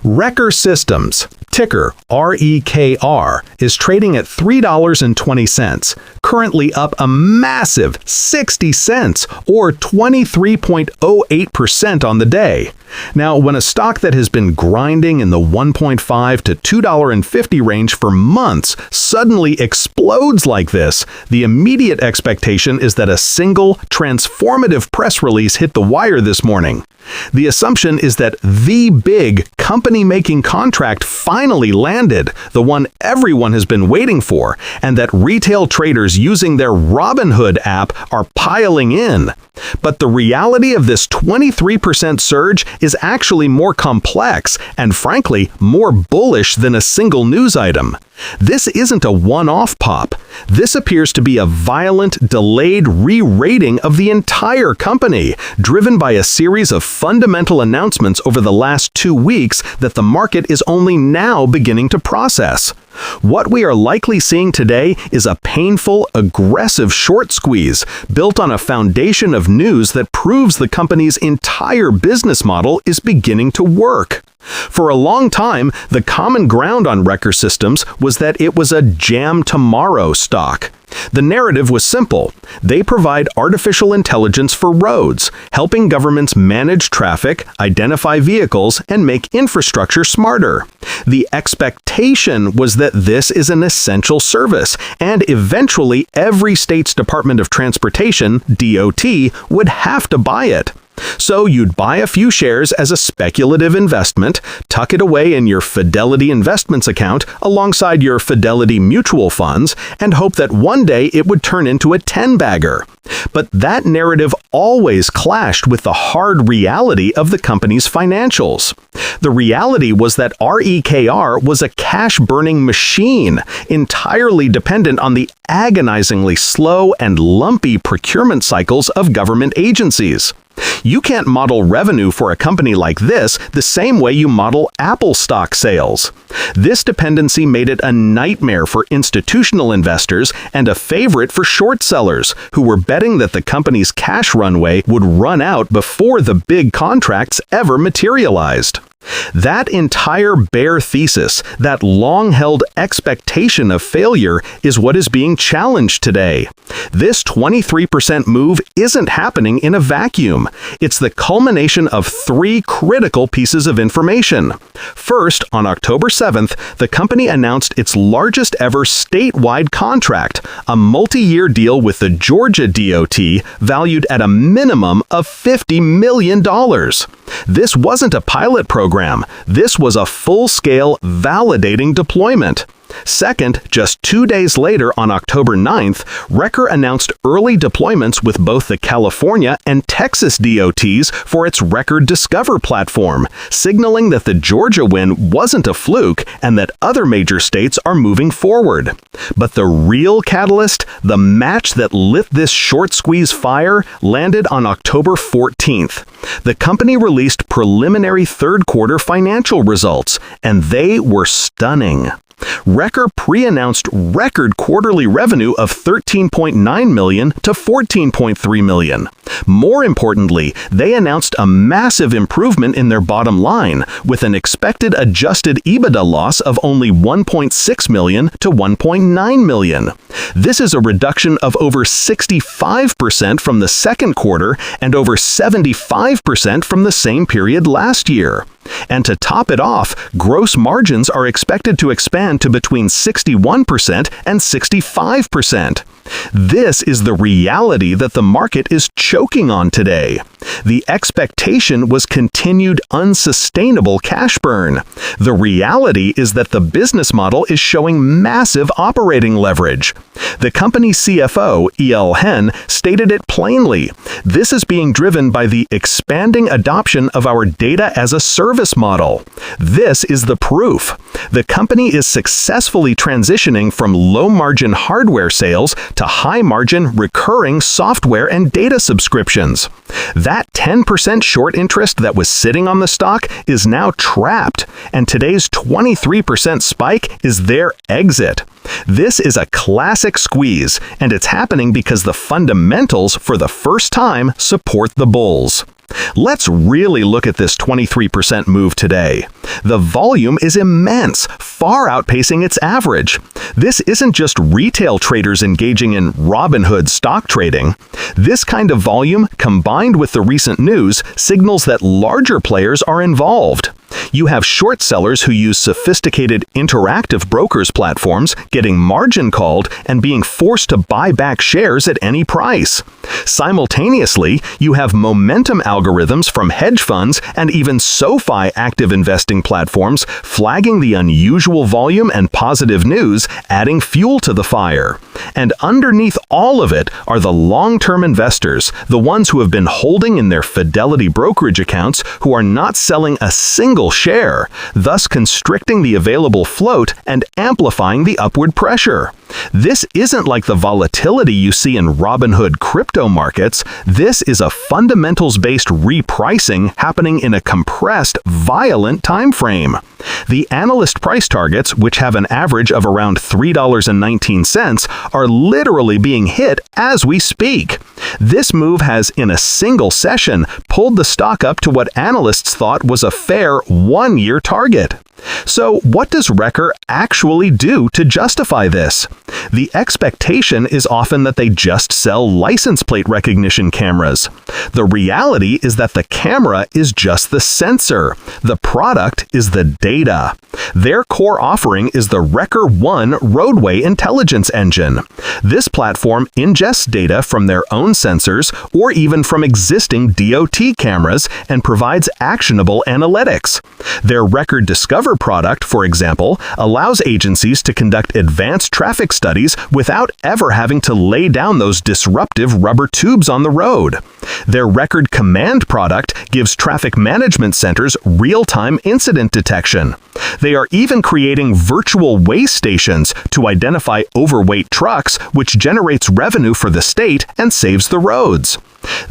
Rekor Systems, ticker REKR, is trading at $3.20, currently up a massive 60 cents or 23.08% on the day. Now, when a stock that has been grinding in the $1.5 to $2.50 range for months suddenly explodes like this, the immediate expectation is that a single, transformative press release hit the wire this morning. The assumption is that the big company-making contract finally landed, the one everyone has been waiting for, and that retail traders using their Robinhood app are piling in. But the reality of this 23% surge is actually more complex and, frankly, more bullish than a single news item. This isn't a one-off pop. This appears to be a violent, delayed re-rating of the entire company, driven by a series of fundamental announcements over the last 2 weeks that the market is only now beginning to process. What we are likely seeing today is a painful, aggressive short squeeze built on a foundation of news that proves the company's entire business model is beginning to work. For a long time, the common ground on Rekor Systems was that it was a jam tomorrow stock. The narrative was simple. They provide artificial intelligence for roads, helping governments manage traffic, identify vehicles, and make infrastructure smarter. The expectation was that this is an essential service, and eventually every state's Department of Transportation, DOT, would have to buy it. So you'd buy a few shares as a speculative investment, tuck it away in your Fidelity investments account alongside your Fidelity mutual funds, and hope that one day it would turn into a 10-bagger. But that narrative always clashed with the hard reality of the company's financials. The reality was that REKR was a cash-burning machine, entirely dependent on the agonizingly slow and lumpy procurement cycles of government agencies. You can't model revenue for a company like this the same way you model Apple stock sales. This dependency made it a nightmare for institutional investors and a favorite for short sellers, who were betting that the company's cash runway would run out before the big contracts ever materialized. That entire bear thesis, that long-held expectation of failure, is what is being challenged today. This 23% move isn't happening in a vacuum. It's the culmination of 3 critical pieces of information. First, on October 7th, the company announced its largest ever statewide contract, a multi-year deal with the Georgia DOT valued at a minimum of $50 million. This wasn't a pilot program. This was a full-scale, validating deployment. Second, just 2 days later on October 9th, Rekor announced early deployments with both the California and Texas DOTs for its Rekor Discover platform, signaling that the Georgia win wasn't a fluke and that other major states are moving forward. But the real catalyst, the match that lit this short squeeze fire, landed on October 14th. The company released preliminary third-quarter financial results, and they were stunning. Rekor pre-announced record quarterly revenue of $13.9 million to $14.3 million. More importantly, they announced a massive improvement in their bottom line, with an expected adjusted EBITDA loss of only $1.6 million to $1.9 million. This is a reduction of over 65% from the second quarter and over 75% from the same period last year. And to top it off, gross margins are expected to expand to between 61% and 65%. This is the reality that the market is choking on today. The expectation was continued unsustainable cash burn. The reality is that the business model is showing massive operating leverage. The company's CFO, E.L. Hen, stated it plainly. This is being driven by the expanding adoption of our data-as-a-service model. This is the proof. The company is successfully transitioning from low-margin hardware sales to high-margin recurring software and data subscriptions. That 10% short interest that was sitting on the stock is now trapped, and today's 23% spike is their exit. This is a classic squeeze, and it's happening because the fundamentals, for the first time, support the bulls. Let's really look at this 23% move today. The volume is immense, far outpacing its average. This isn't just retail traders engaging in Robinhood stock trading. This kind of volume, combined with the recent news, signals that larger players are involved. You have short sellers who use sophisticated interactive brokers platforms getting margin called and being forced to buy back shares at any price. Simultaneously, you have momentum algorithms from hedge funds and even SoFi active investing platforms flagging the unusual volume and positive news, adding fuel to the fire. And underneath all of it are the long-term investors, the ones who have been holding in their Fidelity brokerage accounts who are not selling a single share, thus constricting the available float and amplifying the upward pressure. This isn't like the volatility you see in Robinhood crypto markets. This is a fundamentals-based repricing happening in a compressed, violent time frame. The analyst price targets, which have an average of around $3.19, are literally being hit as we speak. This move has, in a single session, pulled the stock up to what analysts thought was a fair one-year target. So, what does REKR actually do to justify this? The expectation is often that they just sell license plate recognition cameras. The reality is that the camera is just the sensor. The product is the data. Their core offering is the REKR One roadway intelligence engine. This platform ingests data from their own sensors or even from existing DOT cameras and provides actionable analytics. Their Rekor Discover product, for example, allows agencies to conduct advanced traffic studies without ever having to lay down those disruptive rubber tubes on the road. Their Rekor Command product gives traffic management centers real-time incident detection. They are even creating virtual weigh stations to identify overweight trucks, which generates revenue for the state and saves the roads.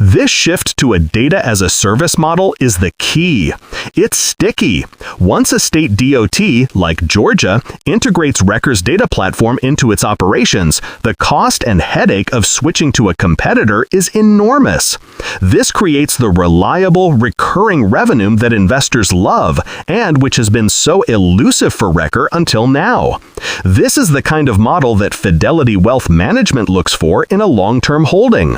This shift to a data-as-a-service model is the key. It's sticky. Once a state DOT, like Georgia, integrates REKR's data platform into its operations, the cost and headache of switching to a competitor is enormous. This creates the reliable, recurring revenue that investors love and which has been so elusive for REKR until now. This is the kind of model that Fidelity Wealth Management looks for in a long-term holding.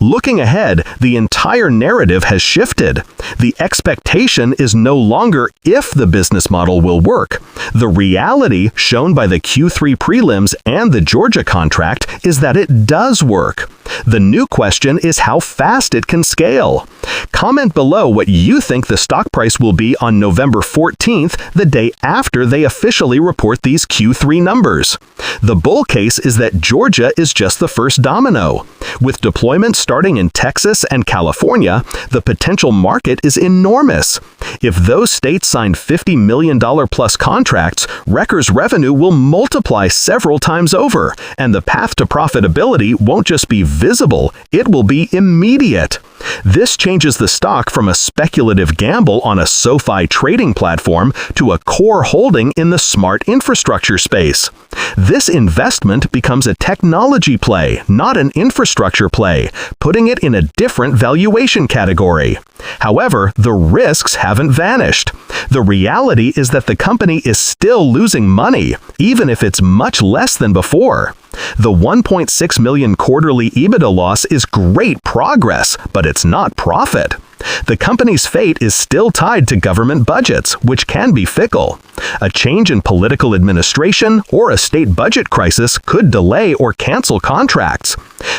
Looking ahead, the entire narrative has shifted. The expectation is no longer if the business model will work. The reality, shown by the Q3 prelims and the Georgia contract, is that it does work. The new question is how fast it can scale. Comment below what you think the stock price will be on November 14th, the day after they officially report these Q3 numbers. The bull case is that Georgia is just the first domino. With deployment starting in Texas and California, the potential market is enormous. If those states sign $50 million plus contracts, REKR's revenue will multiply several times over, and the path to profitability won't just be visible, it will be immediate. This changes the stock from a speculative gamble on a SoFi trading platform to a core holding in the smart infrastructure space. This investment becomes a technology play, not an infrastructure play, putting it in a different valuation category. However, the risks haven't vanished. The reality is that the company is still losing money, even if it's much less than before. The 1.6 million quarterly EBITDA loss is great progress, but it's not profit. The company's fate is still tied to government budgets, which can be fickle. A change in political administration or a state budget crisis could delay or cancel contracts.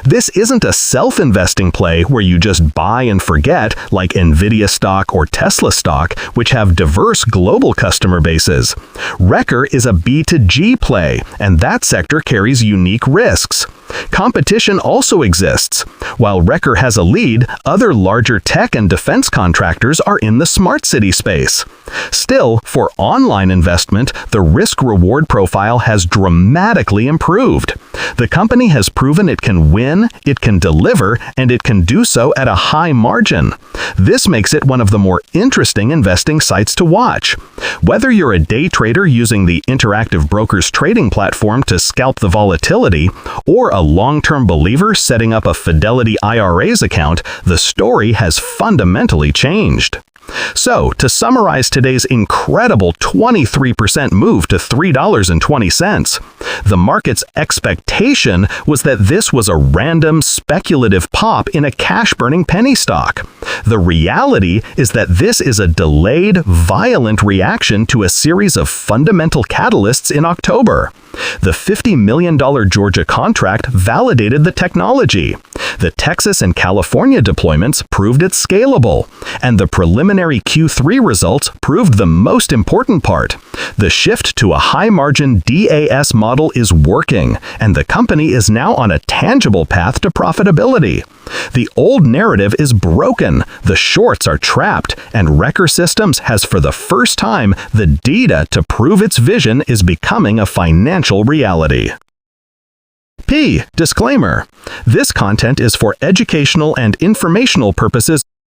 This isn't a self-investing play where you just buy and forget, like Nvidia stock or Tesla stock, which have diverse global customer bases. REKR is a B2G play, and that sector carries unique risks. Competition also exists. While REKR has a lead, other larger tech and defense contractors are in the smart city space. Still, for online investment, the risk-reward profile has dramatically improved. The company has proven it can win, it can deliver, and it can do so at a high margin. This makes it one of the more interesting investing sites to watch. Whether you're a day trader using the Interactive Brokers trading platform to scalp the volatility, or a long-term believer setting up a Fidelity IRA's account, the story has fundamentally changed. So, to summarize today's incredible 23% move to $3.20, the market's expectation was that this was a random, speculative pop in a cash-burning penny stock. The reality is that this is a delayed, violent reaction to a series of fundamental catalysts in October. The $50 million Georgia contract validated the technology. The Texas and California deployments proved it's scalable. And the preliminary Q3 results proved the most important part. The shift to a high-margin DaaS model is working, and the company is now on a tangible path to profitability. The old narrative is broken, the shorts are trapped, and Rekor Systems has for the first time the data to prove its vision is becoming a financial reality. Disclaimer. This content is for educational and informational purposes